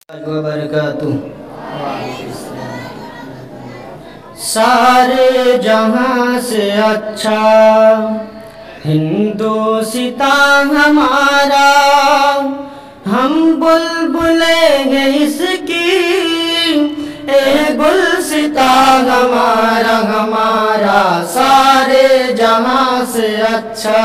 वबरकातुहू। सारे जहां से अच्छा हिंदुस्ता हमारा, हम बुलबुलें इसकी ए गुलसिता हमारा हमारा। सारे जहां से अच्छा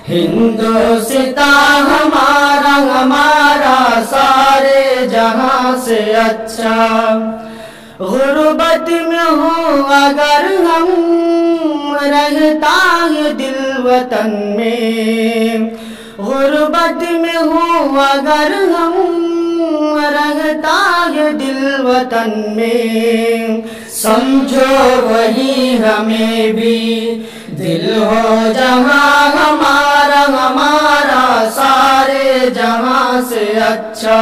हिंदुस्ता हमारा हमारा, सारे जहां से अच्छा। गुर्बत में हो अगर हम, रहता है दिल वतन में। गुर्बत में हो अगर हम, रहता है दिल वतन में। समझो वही हमें भी दिल हो जहां हमारा हमारा। सारे जहां से अच्छा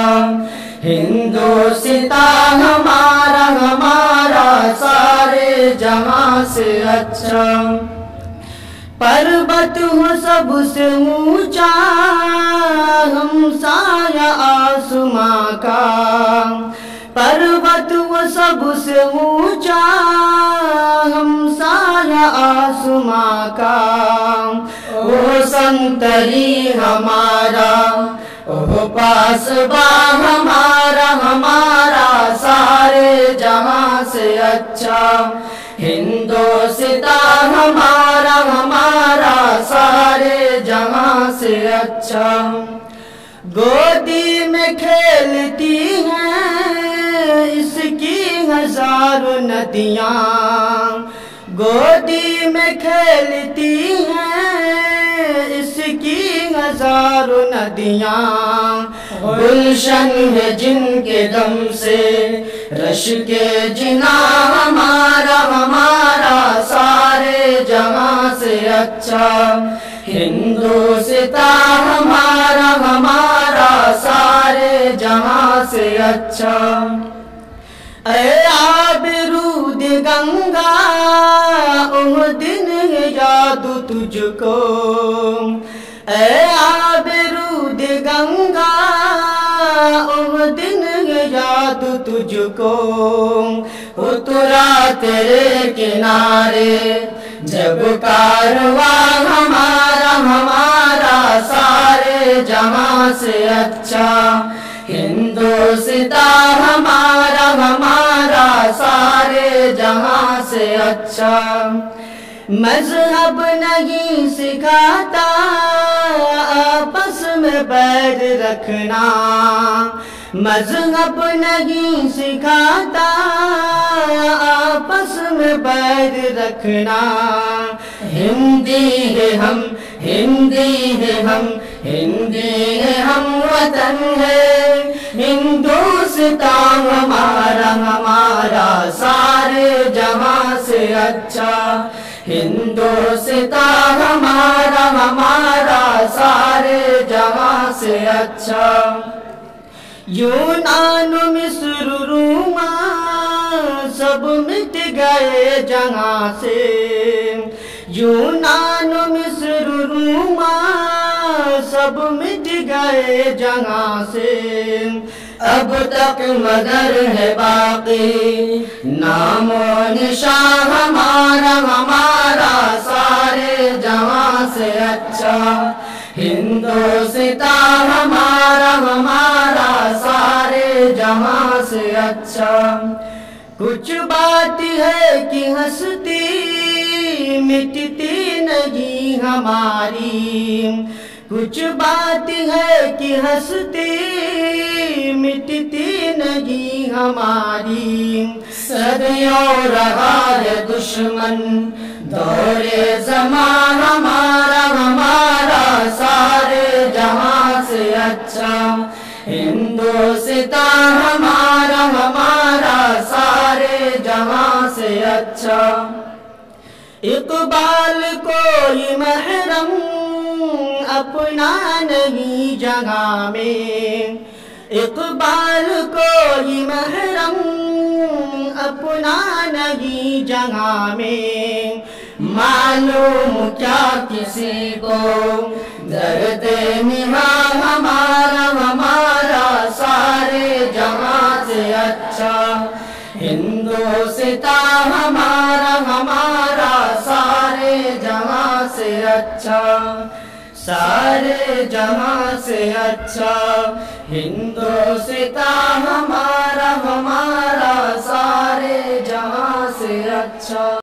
हिंदुस्ता हमारा हमारा, सारे जहां से अच्छा। पर्वत हो सबसे ऊंचा हम साया आसमां का। पर्वत हो सबसे ऊंचा हम साया आसमां का। वो संतरी हमारा, ओ पासबा हमारा हमारा। सारे जहां से अच्छा हिंदुस्ता हमारा हमारा, सारे जहां से अच्छा। गोदी में खेलती हैं इसकी हजारों नदियाँ। गोदी में खेलती हैं इसकी हजारों नदियाँ। गुलशन है जिनके दम से रश के जिना हमारा हमारा। सारे जहां से अच्छा हिंदुस्ता हमारा हमारा, सारे जहां से अच्छा। ऐ आबरूद गंगा उह दिन याद तुझको। ऐ आबरूद गंगा उह दिन याद तुझको। उतरा तेरे किनारे जब कारवा हमारा हमारा। सारे जहां से अच्छा हिंदुस्ता हमारा हमारा, सारे जहां से अच्छा। मजहब नहीं सिखाता आपस में बैर रखना। मजहब नहीं सिखाता आपस में बैर रखना। हिंदी है हम, हिंदी है हम, हिंदी है हम वतन है। हिंदुस्ता हमारा हमारा, सारे जहां से अच्छा हिंदुस्ता हमारा हमारा, सारे जहां से अच्छा। यूनान मिस्र रूमा सब मिट गए जहां से। यूनान मिस्र रूमा सब मिट गए जहां से। अब तक मगर है बाकी नामो निशान हमारा हमारा। सारे जहां से अच्छा हिंदुस्ता हमारा हमारा, सारे जहां से अच्छा। कुछ बात है कि हंसती मिटती नहीं हमारी। कुछ बात है कि हंसती मिटती नहीं हमारी। सदियों रहा है दुश्मन दौरे ज़मां हमारा हमारा। सारे जहां से अच्छा हिंदुस्ता हमारा हमारा, सारे जहां से अच्छा। इकबाल कोई महरम अपना नहीं जगह में। इकबाल कोई महरम अपना नहीं जगह में। मालूम क्या किसी को दर्द निहा हमारा हमारा। सारे सारे जहां से अच्छा। हिंदुस्तान हमारा हमारा सारे जहां से अच्छा, सारे जहां से अच्छा। हिंदुस्तान